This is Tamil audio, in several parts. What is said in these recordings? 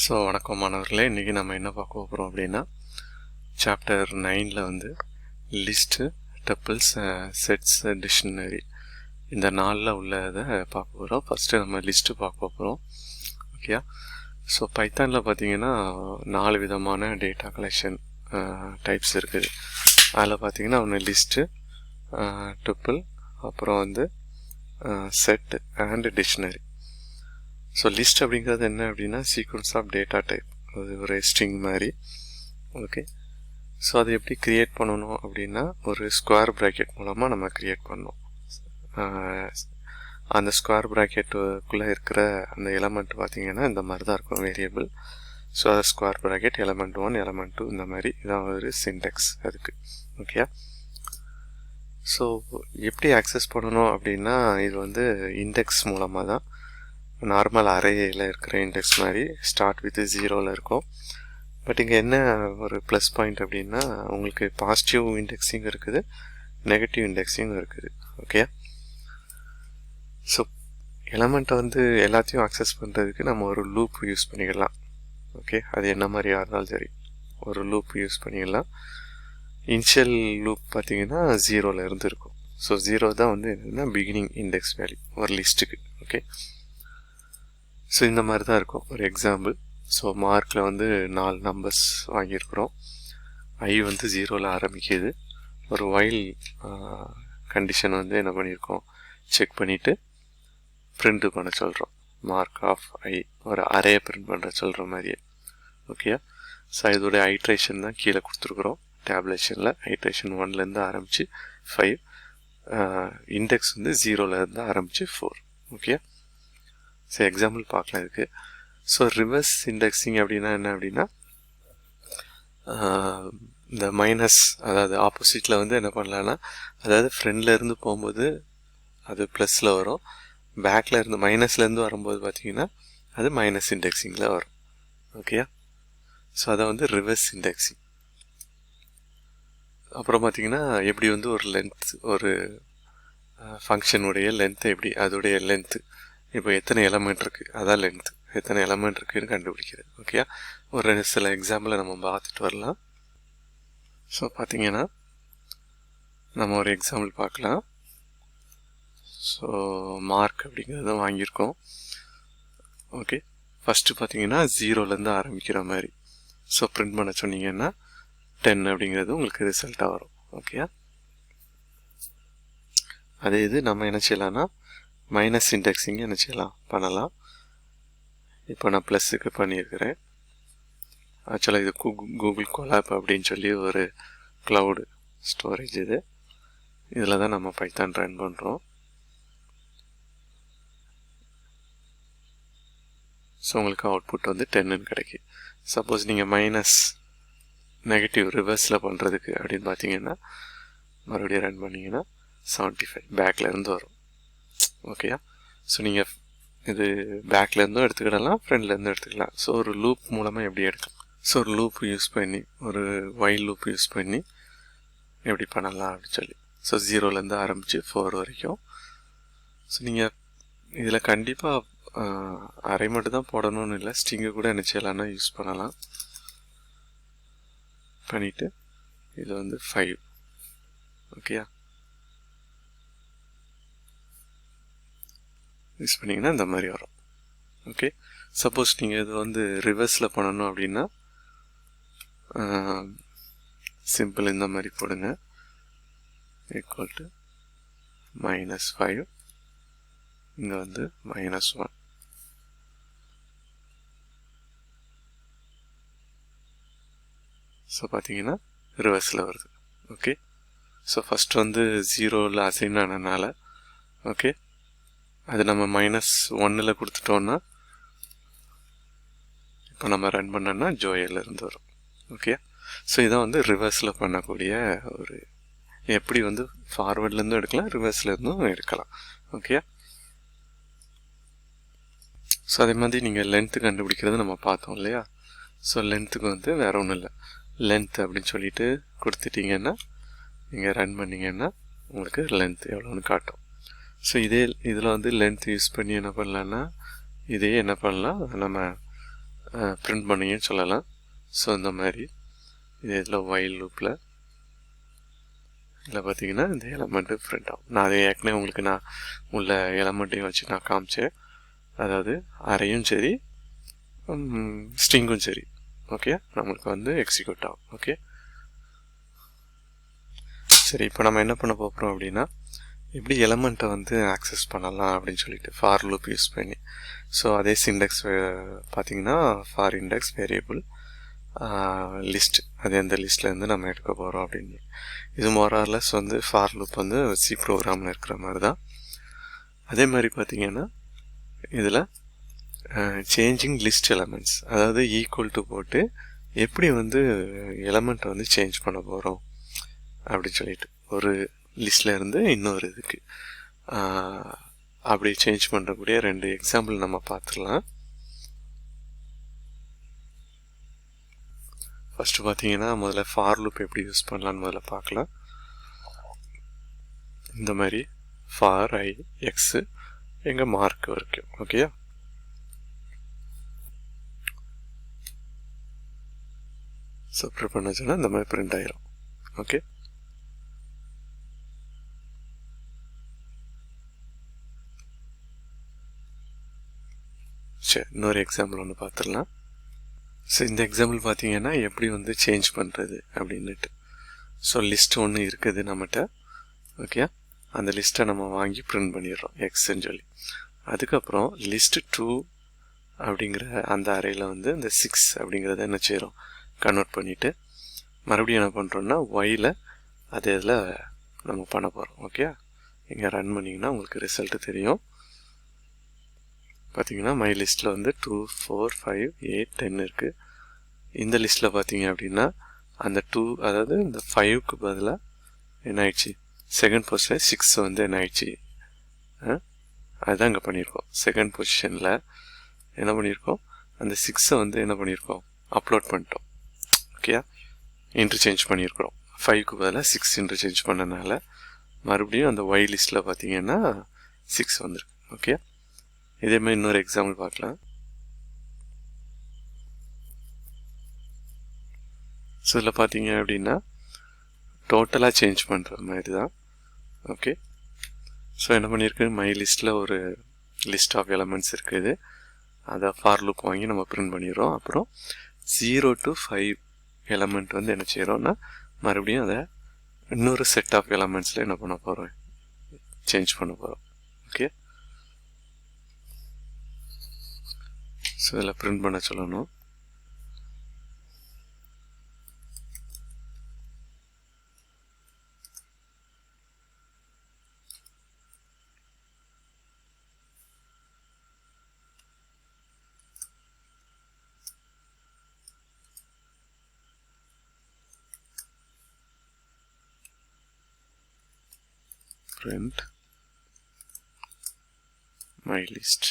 ஸோ வணக்கம் மாணவர்களே, இன்றைக்கி நம்ம என்ன பார்க்க போகிறோம் அப்படின்னா சாப்டர் 9ல் வந்து லிஸ்ட்டு, டப்பிள்ஸ், செட்ஸ், டிக்ஷனரி இந்த 4ல் உள்ளதை பார்க்க போகிறோம். ஃபஸ்ட்டு நம்ம லிஸ்ட்டு பார்க்க போகிறோம். ஓகே, ஸோ பைத்தானில் பார்த்தீங்கன்னா 4 விதமான டேட்டா கலெக்ஷன் டைப்ஸ் இருக்குது. அதில் பார்த்தீங்கன்னா ஒன்று லிஸ்ட்டு, டுப்பிள், அப்புறம் வந்து set and dictionary. So list அப்படிங்கிறது என்ன அப்படின்னா சீக்வன்ஸ் ஆஃப் டேட்டா டைப், அது ஒரு ஸ்ட்ரிங் மாதிரி. ஓகே, ஸோ அது எப்படி க்ரியேட் பண்ணணும் அப்படின்னா ஒரு ஸ்கொயர் ப்ராக்கெட் மூலமாக நம்ம க்ரியேட் பண்ணோம். அந்த ஸ்கொயர் ப்ராக்கெட்டுக்குள்ளே இருக்கிற அந்த எலமெண்ட் பார்த்திங்கன்னா இந்த மாதிரி தான் இருக்கும் வேரியபிள். ஸோ அது ஸ்கொயர் ப்ராக்கெட் எலமெண்ட் 1 எலமெண்ட் 2 இந்த மாதிரி இதான் ஒரு சின்டெக்ஸ் அதுக்கு. ஓகே, ஸோ எப்படி ஆக்சஸ் பண்ணணும் அப்படின்னா இது வந்து இண்டெக்ஸ் மூலமாக தான். நார்மல் அரேயில் இருக்கிற இண்டெக்ஸ் மாதிரி ஸ்டார்ட் வித் 0ல் இருக்கும். பட் இங்கே என்ன ஒரு ப்ளஸ் பாயிண்ட் அப்படின்னா உங்களுக்கு பாசிட்டிவ் இண்டெக்ஸிங் இருக்குது, நெகட்டிவ் இண்டெக்ஸிங் இருக்குது. ஓகே, ஸோ எலமெண்ட்டை வந்து எல்லாத்தையும் ஆக்சஸ் பண்ணுறதுக்கு நம்ம ஒரு லூப் யூஸ் பண்ணிக்கலாம். ஓகே, அது என்ன மாதிரியாக இருந்தாலும் சரி ஒரு லூப் யூஸ் பண்ணிக்கலாம். இனிஷியல் லூப் பார்த்திங்கன்னா 0ல் இருந்து இருக்கும். ஸோ 0 தான் வந்து என்னென்னா பிகினிங் இண்டெக்ஸ் வேல்யூ ஒரு லிஸ்ட்டுக்கு. ஓகே, ஸோ இந்த மாதிரி தான் இருக்கும் ஒரு எக்ஸாம்பிள். ஸோ மார்க்கில் வந்து 4 நம்பர்ஸ் வாங்கியிருக்கிறோம். ஐ வந்து 0ல் ஆரம்பிக்குது. ஒரு வைல் கண்டிஷன் வந்து என்ன பண்ணியிருக்கோம், செக் பண்ணிவிட்டு பிரிண்ட் பண்ண சொல்கிறோம். மார்க் ஆஃப் ஐ ஒரு அரே பிரிண்ட் பண்ணுற சொல்கிற மாதிரியே. ஓகே, ஸோ இதோடைய ஐட்ரேஷன் தான் கீழே கொடுத்துருக்குறோம் டேப்லேஷனில். ஐட்ரேஷன் 1லேருந்து ஆரம்பித்து 5, இண்டெக்ஸ் வந்து 0லேருந்து ஆரம்பித்து 4. ஓகே, ஸோ எக்ஸாம்பிள் பார்க்கலாம் இதுக்கு. ஸோ ரிவர்ஸ் இண்டெக்ஸிங் அப்படின்னா என்ன அப்படின்னா இந்த மைனஸ், அதாவது ஆப்போசிட்டில் வந்து என்ன பண்ணலான்னா, அதாவது ஃப்ரெண்ட்லேருந்து போகும்போது அது ப்ளஸில் வரும், பேக்கில் இருந்து மைனஸ்லேருந்து வரும்போது பார்த்திங்கன்னா அது மைனஸ் இண்டெக்ஸிங்கில் வரும். ஓகே, ஸோ அதை வந்து ரிவர்ஸ் இண்டெக்ஸிங். அப்புறம் பார்த்திங்கன்னா எப்படி வந்து ஒரு லென்த், ஒரு ஃபங்க்ஷனுடைய லென்த்து எப்படி, அதோடைய லென்த்து இப்போ எத்தனை எலமெண்ட் இருக்குது அதான் லென்த்து, எத்தனை எலமெண்ட் இருக்குதுன்னு கண்டுபிடிக்கிறது. ஓகே, ஒரு சில எக்ஸாம்பிளை நம்ம பார்த்துட்டு வரலாம். ஸோ பார்த்திங்கன்னா நம்ம ஒரு எக்ஸாம்பிள் பார்க்கலாம். ஸோ மார்க் அப்படிங்கிறத வாங்கியிருக்கோம். ஓகே, ஃபஸ்ட்டு பார்த்திங்கன்னா 0லேருந்து ஆரம்பிக்கிற மாதிரி. ஸோ பிரிண்ட் பண்ண சொன்னீங்கன்னா 10 அப்படிங்கிறது உங்களுக்கு ரிசல்ட்டாக வரும். ஓகே, அதே இது நம்ம என்ன செய்யலாம்னா மைனஸ் இண்டெக்ஸிங் என்ன செய்யலாம் பண்ணலாம். இப்போ நான் ப்ளஸுக்கு பண்ணியிருக்கிறேன். ஆக்சுவலாக இது கூகுள் கொலாப் அப்படின்னு சொல்லி ஒரு க்ளவுடு ஸ்டோரேஜ் இது. இதில் தான் நம்ம பைத்தான் ரன் பண்ணுறோம். ஸோ உங்களுக்கு அவுட்புட் வந்து 10ன்னு கிடைக்கும். சப்போஸ் நீங்கள் மைனஸ் நெகட்டிவ் ரிவர்ஸில் பண்ணுறதுக்கு அப்படின்னு பார்த்தீங்கன்னா மறுபடியும் ரன் பண்ணிங்கன்னா 75 பேக்கில் இருந்து வரும். ஓகேயா, ஸோ நீங்கள் இது பேக்லேருந்தும் எடுத்துக்கிடலாம், ஃப்ரண்ட்லேருந்தும் எடுத்துக்கலாம். ஸோ ஒரு லூப் மூலமாக எப்படி எடுக்கலாம், ஸோ ஒரு லூப் யூஸ் பண்ணி, ஒரு வைல் லூப் யூஸ் பண்ணி எப்படி பண்ணலாம் அப்படின்னு சொல்லி. ஸோ 0லேருந்து ஆரம்பித்து 4 வரைக்கும். ஸோ நீங்கள் இதில் கண்டிப்பாக அரை மட்டும் தான் போடணும்னு இல்லை, ஸ்ட்ரிங்கை கூட என்ன செய்யலாம்னா யூஸ் பண்ணலாம். பண்ணிவிட்டு இது வந்து 5. ஓகேயா, யூஸ் பண்ணிங்கன்னா இந்த மாதிரி வரும். ஓகே, சப்போஸ் நீங்கள் இது வந்து ரிவர்ஸில் பண்ணணும் அப்படின்னா சிம்பிள் இந்த மாதிரி போடுங்க, ஈக்குவல் டு -5, இங்கே வந்து -1. ஸோ பார்த்தீங்கன்னா ரிவர்ஸில் வருது. ஓகே, ஸோ ஃபஸ்ட் வந்து 0ல் அசைன் ஆனதுனால ஓகே அது நம்ம -1ல் கொடுத்துட்டோன்னா இப்போ நம்ம ரன் பண்ணோன்னா ஜோயிலிருந்து வரும். ஓகே, ஸோ இதான் வந்து ரிவர்ஸில் பண்ணக்கூடிய ஒரு, எப்படி வந்து ஃபார்வர்ட்லேருந்தும் எடுக்கலாம், ரிவர்ஸ்லேருந்தும் எடுக்கலாம். ஓகே, ஸோ அதே மாதிரி நீங்கள் லென்த்து கண்டுபிடிக்கிறது நம்ம பார்த்தோம் இல்லையா. ஸோ லென்த்துக்கு வந்து வேறு ஒன்றும் இல்லை, லென்த் அப்படின்னு சொல்லிட்டு கொடுத்துட்டிங்கன்னா நீங்கள் ரன் பண்ணிங்கன்னா உங்களுக்கு லென்த் எவ்வளோன்னு காட்டும். ஸோ இதில் வந்து லென்த் யூஸ் பண்ணி என்ன பண்ணலான்னா இதே என்ன பண்ணலாம், நம்ம பிரிண்ட் பண்ணியும் சொல்லலாம். ஸோ இந்த மாதிரி இது இதில் வைல் லூப்பில் இதில் பார்த்தீங்கன்னா இந்த எலமெண்ட்டு பிரிண்ட் ஆகும். நான் அதை ஏற்கனவே உங்களுக்கு நான் உள்ள எலமெண்ட்டையும் வச்சு நான் காமிச்சேன். அதாவது அரையும் சரி ஸ்ட்ரிங்கும் சரி. ஓகே, நம்மளுக்கு வந்து எக்ஸிக்யூட் ஆகும். ஓகே, சரி. இப்போ நம்ம என்ன பண்ண போகிறோம் அப்படின்னா எப்படி எலமெண்ட்டை வந்து ஆக்சஸ் பண்ணலாம் அப்படின்னு சொல்லிட்டு ஃபார் லூப் யூஸ் பண்ணி. ஸோ அதே சிண்டெக்ஸ் பார்த்தீங்கன்னா ஃபார் இண்டெக்ஸ் வேரியபிள் லிஸ்ட், அது எந்த லிஸ்ட்லேருந்து நம்ம எடுக்க போகிறோம் அப்படின்னு. இது மோரார்லெஸ் வந்து ஃபார் லூப் வந்து சி ப்ரோக்ராமில் இருக்கிற மாதிரி தான். அதே மாதிரி பார்த்தீங்கன்னா இதில் சேஞ்சிங் லிஸ்ட் எலமெண்ட்ஸ், அதாவது ஈக்குவல் டு போட்டு எப்படி வந்து எலமெண்ட்டை வந்து சேஞ்ச் பண்ண போகிறோம் அப்படின்னு சொல்லிட்டு ஒரு லிஸ்டில் இருந்து இன்னொரு இதுக்கு அப்படி சேஞ்ச் பண்ணுறக்கூடிய 2 எக்ஸாம்பிள் நம்ம பார்த்துடலாம். ஃபஸ்ட்டு பார்த்தீங்கன்னா முதல்ல ஃபார் லூப் எப்படி யூஸ் பண்ணலான்னு முதல்ல பார்க்கலாம். இந்த மாதிரி ஃபார் ஐ எக்ஸு எங்கள் மார்க் வரைக்கும். ஓகேயா, சப்ரேட் பண்ண வச்சோன்னா இந்த மாதிரி பிரிண்ட் ஆயிரும். ஓகே, சரி. இன்னொரு எக்ஸாம்பிள் ஒன்று பார்த்துடலாம். ஸோ இந்த எக்ஸாம்பிள் பார்த்தீங்கன்னா எப்படி வந்து சேஞ்ச் பண்ணுறது அப்படின்னுட்டு. ஸோ லிஸ்ட் ஒன்று இருக்குது நம்மகிட்ட. ஓகே, அந்த லிஸ்ட்டை நம்ம வாங்கி பிரிண்ட் பண்ணிடுறோம் எக்ஸ்ன்னு சொல்லி. அதுக்கப்புறம் லிஸ்ட் 2 அப்படிங்கிற அந்த அறையில் வந்து இந்த 6 அப்படிங்கிறத என்ன செய்கிறோம், கன்வெர்ட் பண்ணிவிட்டு மறுபடியும் என்ன பண்ணுறோன்னா ஒயில் அது இதில் நம்ம பண்ண போகிறோம். ஓகே, இங்கே ரன் பண்ணிங்கன்னா உங்களுக்கு ரிசல்ட்டு தெரியும். பார்த்தீங்கன்னா மை லிஸ்ட்டில் வந்து 2, 4, 5, 8, 10 இருக்குது. இந்த லிஸ்ட்டில் பார்த்தீங்க அப்படின்னா அந்த 2, அதாவது இந்த 5க்கு பதிலாக என்ன ஆயிடுச்சு, செகண்ட் பொசிஷன் 6 வந்து என்ன ஆயிடுச்சு, அதுதான் இங்கே பண்ணியிருக்கோம். செகண்ட் பொசிஷனில் என்ன பண்ணியிருக்கோம், அந்த 6 வந்து என்ன பண்ணியிருக்கோம், அப்லோட் பண்ணிட்டோம். ஓகே, இன்டர்சேஞ்ச் பண்ணியிருக்கிறோம். 5க்கு பதிலாக 6 இன்டர்சேஞ்ச் பண்ணனால மறுபடியும் அந்த ஒய் லிஸ்ட்டில் பார்த்தீங்கன்னா 6 வந்துருக்கு. ஓகே, இதே மாதிரி இன்னொரு எக்ஸாம்பிள் பார்க்கலாம். ஸோ இதில் பார்த்தீங்க அப்படின்னா டோட்டலாக சேஞ்ச் பண்ணுற மாதிரி தான். ஓகே, ஸோ என்ன பண்ணியிருக்கு, மை லிஸ்ட்டில் ஒரு லிஸ்ட் ஆஃப் எலமெண்ட்ஸ் இருக்குது. அதை ஃபார் லூப் வாங்கி நம்ம பிரிண்ட் பண்ணிடுறோம். அப்புறம் 0 to 5 எலமெண்ட் வந்து என்ன செய்கிறோன்னா மறுபடியும் அதை இன்னொரு செட் ஆஃப் எலமெண்ட்ஸில் என்ன பண்ண போகிறோம், சேஞ்ச் பண்ண போகிறோம். ஓகே, ஸோ இதில் பிரிண்ட் பண்ண சொல்லணும். Print my list.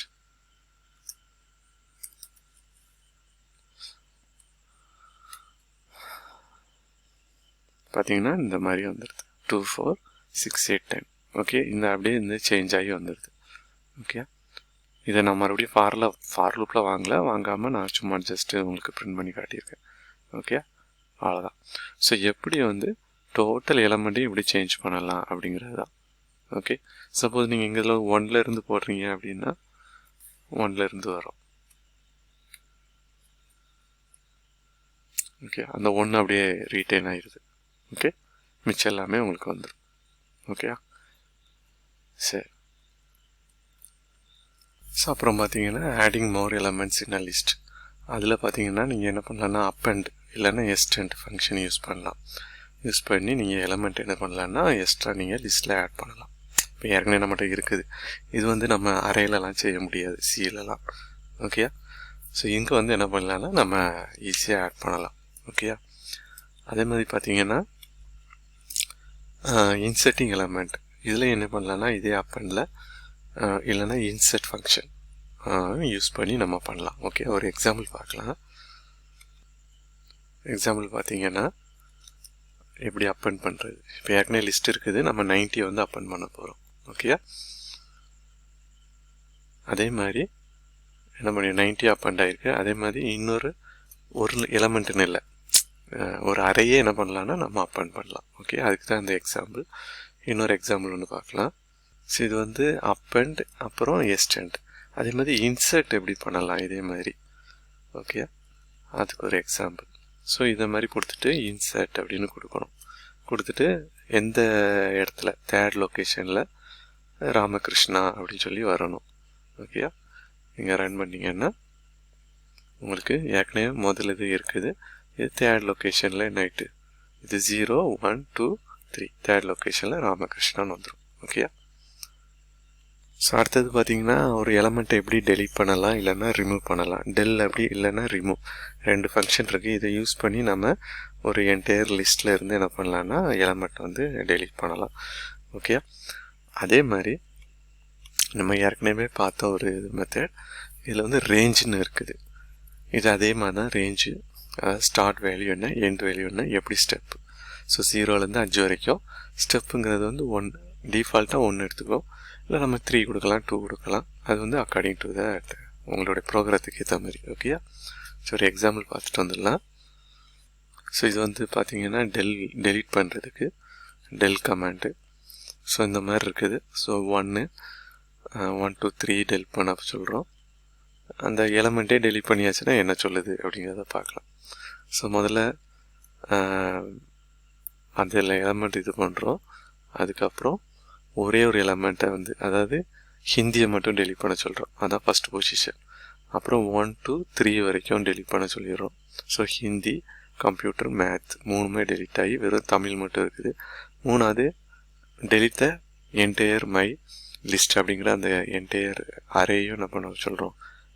பார்த்தீங்கன்னா இந்த மாதிரி வந்துடுது 2, 4, 6, 8, 10. ஓகே, இந்த அப்படியே இந்த சேஞ்ச் ஆகி வந்துடுது. ஓகே, இதை நான் மறுபடியும் ஃபார் லூப்பில் வாங்காமல் நான் சும்மா ஜஸ்ட்டு உங்களுக்கு பிரிண்ட் பண்ணி காட்டியிருக்கேன். ஓகே, அவ்வளோதான். ஸோ எப்படி வந்து டோட்டல் எலமெண்ட்டையும் எப்படி சேஞ்ச் பண்ணலாம் அப்படிங்கிறது தான். ஓகே, சப்போஸ் நீங்கள் இங்கே 1ல் இருந்து போடுறீங்க அப்படின்னா 1ல் இருந்து வரும். ஓகே, அந்த 1 அப்படியே ரீட்டைன் ஆகிடுது. ஓகே, மிச்சம் எல்லாமே உங்களுக்கு வந்துடும். ஓகே, சரி. ஸோ அப்புறம் பார்த்தீங்கன்னா adding more elements in a list. அதில் பார்த்தீங்கன்னா நீங்கள் என்ன பண்ணலான்னா அப்பண்ட் இல்லைன்னா எஸ்டெண்ட் ஃபங்க்ஷன் யூஸ் பண்ணலாம். யூஸ் பண்ணி நீங்கள் எலமெண்ட் என்ன பண்ணலான்னா எக்ஸ்ட்ரா நீங்கள் லிஸ்ட்டில் ஆட் பண்ணலாம். இப்போ ஏற்கனவே நம்மகிட்ட இருக்குது. இது வந்து நம்ம அறையிலலாம் செய்ய முடியாது, சிலலாம். ஓகே, ஸோ இங்கே வந்து என்ன பண்ணலான்னா நம்ம ஈஸியாக ஆட் பண்ணலாம். ஓகே, அதே மாதிரி பார்த்தீங்கன்னா இன்செர்ட்டிங் எலமெண்ட் இதில் என்ன பண்ணலான்னா இதே அப்பண்டில் இல்லைன்னா இன்செர்ட் ஃபங்க்ஷன் யூஸ் பண்ணி நம்ம பண்ணலாம். ஓகே, ஒரு எக்ஸாம்பிள் பார்க்கலாம். எக்ஸாம்பிள் பார்த்தீங்கன்னா எப்படி அப்பண்ட் பண்ணுறது. இப்போ ஏற்கனவே லிஸ்ட் இருக்குது, நம்ம 90 வந்து அப்பண்ட் பண்ண போகிறோம். ஓகே, அதே மாதிரி என்ன பண்ணி 90 அப்பண்ட் ஆகிருக்கு. அதே மாதிரி இன்னொரு எலமெண்ட்டுன்னு இல்லை, ஒரு அறையே என்ன பண்ணலான்னா நம்ம அப்பண்ட் பண்ணலாம். ஓகே, அதுக்கு தான் இந்த எக்ஸாம்பிள். இன்னொரு எக்ஸாம்பிள் ஒன்று பார்க்கலாம். ஸோ இது வந்து அப்பண்ட் அப்புறம் எக்ஸ்டெண்ட். அதே மாதிரி இன்சர்ட் எப்படி பண்ணலாம் இதே மாதிரி. ஓகே, அதுக்கு ஒரு எக்ஸாம்பிள். ஸோ இதை மாதிரி கொடுத்துட்டு இன்சர்ட் அப்படின்னு கொடுக்கணும். கொடுத்துட்டு எந்த இடத்துல தேர்ட் லொக்கேஷனில் ராமகிருஷ்ணா அப்படின்னு சொல்லி வரணும். ஓகே, நீங்கள் ரன் பண்ணிங்கன்னா உங்களுக்கு ஏற்கனவே முதல்ல இது இருக்குது. இது தேர்ட் லொக்கேஷனில் நைட்டு இது 0 1 2 3 தேர்ட் லொக்கேஷனில் ராமகிருஷ்ணான்னு வந்துடும். ஓகே, ஸோ அடுத்தது பார்த்தீங்கன்னா ஒரு எலமெண்ட்டை எப்படி டெலீட் பண்ணலாம் இல்லைன்னா ரிமூவ் பண்ணலாம். டெல் அப்படி இல்லைன்னா ரிமூவ், 2 ஃபங்க்ஷன் இருக்குது. இதை யூஸ் பண்ணி நம்ம ஒரு என்டையர் லிஸ்ட்டில் இருந்து என்ன பண்ணலான்னா எலமெண்ட் வந்து டெலீட் பண்ணலாம். ஓகே, அதே மாதிரி நம்ம ஏற்கனவே பார்த்த ஒரு மெத்தட் இதில் வந்து ரேஞ்சுன்னு இருக்குது. இது அதே மாதிரி தான் ரேஞ்சு, அதாவது ஸ்டார்ட் வேல்யூ என்ன எண்ட் வேல்யூ என்ன எப்படி ஸ்டெப்பு. ஸோ 0லேருந்து 5 வரைக்கும் ஸ்டெப்புங்கிறது வந்து 1 டிஃபால்ட்டாக 1 எடுத்துக்கோ, இல்லை நம்ம 3 கொடுக்கலாம் 2 கொடுக்கலாம். அது வந்து அக்கார்டிங் டு த உங்களுடைய ப்ரோக்ராத்துக்கு ஏற்ற மாதிரி. ஓகே, ஸோ ஒரு எக்ஸாம்பிள் பார்த்துட்டு வந்துடலாம். ஸோ இது வந்து பார்த்தீங்கன்னா டெலீட் பண்ணுறதுக்கு டெல் கமாண்டு. ஸோ இந்த மாதிரி இருக்குது. ஸோ 1 2 3 டெல் பண்ண சொல்கிறோம். அந்த எலமெண்ட்டே டெலீட் பண்ணியாச்சுன்னா என்ன சொல்லுது அப்படிங்கிறத பார்க்கலாம். ஸோ முதல்ல அந்த எலமெண்ட் இது பண்ணுறோம். அதுக்கப்புறம் ஒரே ஒரு எலமெண்ட்டை வந்து, அதாவது ஹிந்தியை மட்டும் டெலீட் பண்ண சொல்கிறோம். அதான் ஃபஸ்ட் பொசிஷன். அப்புறம் 1 2 3 வரைக்கும் டெலீட் பண்ண சொல்லிடுறோம். ஸோ ஹிந்தி, கம்ப்யூட்டர், மேத் 3மே டெலீட் ஆகி வெறும் தமிழ் மட்டும் இருக்குது. 3வது delete the entire my list அப்படிங்கிற அந்த என்டையர் அரேயும் என்ன பண்ண சொல்கிறோம்,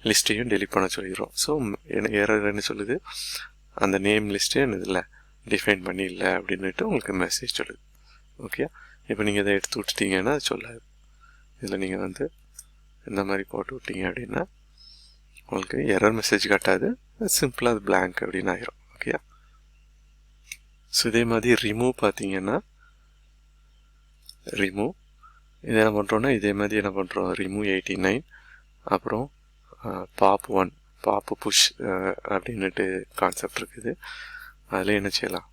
லிஸ்ட்டையும் டெலீட் பண்ண சொல்லிடுறோம். ஸோ என்ன சொல்லுது, அந்த நேம் லிஸ்ட்டே இதில் டிஃபைன் பண்ணி இல்லை அப்படின்னுட்டு உங்களுக்கு மெசேஜ் சொல்லுது. ஓகே, இப்போ நீங்கள் இதை எடுத்து விட்டுட்டீங்கன்னா அது சொல்லாது. இதில் நீங்கள் வந்து இந்த மாதிரி போட்டு விட்டீங்க அப்படின்னா உங்களுக்கு எரர் மெசேஜ் காட்டாது, சிம்பிளாக அது பிளாங்க் அப்படின்னு ஆயிரும். ஓகே, ஸோ இதே மாதிரி ரிமூவ் பார்த்தீங்கன்னா ரிமூவ் இது என்ன பண்ணுறோன்னா இதே மாதிரி என்ன பண்ணுறோம், ரிமூவ் 89, அப்புறம் பாப் 1 பாப்பு புஷ் அப்படின்னுட்டு கான்செப்ட் இருக்குது. அதில் என்ன செய்யலாம்,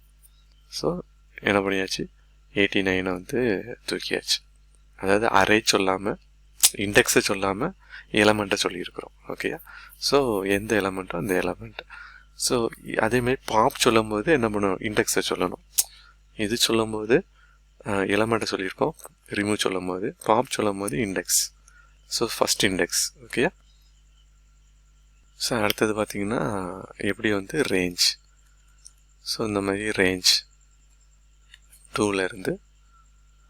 ஸோ என்ன பண்ணியாச்சு 89 வந்து தூக்கியாச்சு. அதாவது அரே சொல்லாமல் இண்டெக்ஸை சொல்லாமல் எலமெண்ட்டை சொல்லியிருக்கிறோம். ஓகே, ஸோ எந்த எலமெண்ட்டோ அந்த எலமெண்ட். ஸோ அதேமாதிரி பாப் சொல்லும் போது என்ன பண்ணணும், இண்டெக்ஸை சொல்லணும். இது சொல்லும் போது எலமெண்ட்டை சொல்லியிருக்கோம், ரிமூவ் சொல்லும் போது. பாப் சொல்லும் போது index. So first index. Okay, so அடுத்தது பார்த்திங்கன்னா எப்படி வந்து ரேஞ்ச். ஸோ இந்த மாதிரி ரேஞ்ச் 2லேருந்து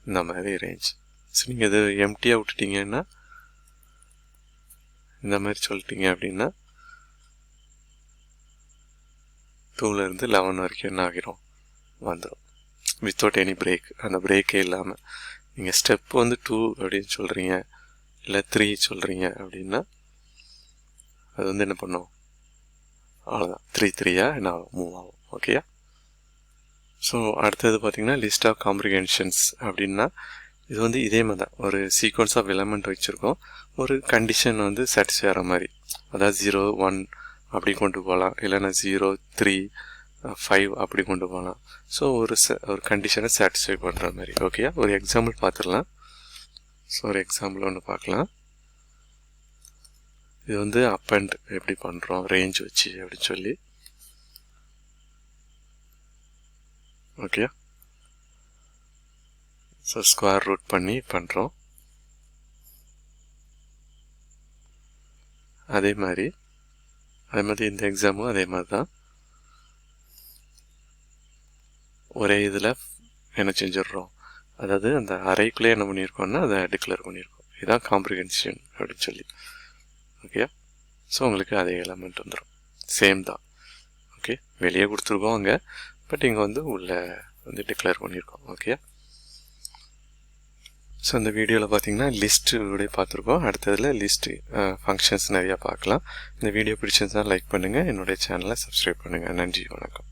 இந்த மாதிரி ரேஞ்ச். ஸோ நீங்கள் இது எம்டியாக விட்டுட்டிங்கன்னா இந்த மாதிரி சொல்லிட்டீங்க அப்படின்னா 2லேருந்து 11 வரைக்கும் என்ன ஆகிரும் வந்துடும், வித்தவுட் எனி பிரேக். அந்த பிரேக்கே இல்லாமல் நீங்கள் ஸ்டெப் வந்து 2 அப்படின்னு சொல்கிறீங்க இல்லை 3 சொல்கிறீங்க அப்படின்னா அது வந்து என்ன பண்ணும், அவ்வளோதான் 3 3 என்ன ஆகும், மூவ் ஆகும். ஓகேயா. ஸோ அடுத்தது பார்த்திங்கன்னா லிஸ்ட் ஆஃப் காம்ப்ரிஹென்ஷன்ஸ் அப்படின்னா இது வந்து இதே மாதிரி தான், ஒரு சீக்வன்ஸ் ஆஃப் எலமெண்ட் வச்சுருக்கோம், ஒரு கண்டிஷன் வந்து சாட்டிஸ்ஃபை ஆகிற மாதிரி. அதாவது 0 1 அப்படி கொண்டு போகலாம், இல்லைன்னா 0 3 5 அப்படி கொண்டு போகலாம். ஸோ ஒரு கண்டிஷனை சாட்டிஸ்ஃபை பண்ணுற மாதிரி. ஓகேயா, ஒரு எக்ஸாம்பிள் பார்த்துடலாம். ஸோ ஒரு எக்ஸாம்பிள் ஒன்று பார்க்கலாம். இது வந்து அப்பண்ட் எப்படி பண்ணுறோம் ரேஞ்ச் வச்சு அப்படின்னு சொல்லி. ஓகே, ஸோ ஸ்கொயர் ரூட் பண்ணி பண்ணுறோம். அதே மாதிரி இந்த எக்ஸாமும் அதே மாதிரி தான். ஒரே இதில் என்ன செஞ்சிடுறோம், அதாவது அந்த அறைக்குள்ளே என்ன பண்ணியிருக்கோம்னா அதை டிக்ளேர் பண்ணியிருக்கோம். இதுதான் காம்ப்ரிஹென்ஷன் அப்படின்னு சொல்லி. ஓகே, ஸோ உங்களுக்கு அதே எலமெண்ட் வந்துடும், சேம் தான். ஓகே, வெளியே கொடுத்துருக்கோம் அங்கே, பட் இங்கே வந்து உள்ளே வந்து டிக்ளேர் பண்ணியிருக்கோம். ஓகே, ஸோ இந்த வீடியோவில் பார்த்தீங்கன்னா லிஸ்ட்டு பார்த்துருக்கோம். அடுத்ததில் லிஸ்ட்டு ஃபங்க்ஷன்ஸ் நிறையா பார்க்கலாம். இந்த வீடியோ பிடிச்சிருந்தா லைக் பண்ணுங்கள், என்னுடைய சேனலை சப்ஸ்கிரைப் பண்ணுங்கள். நன்றி, வணக்கம்.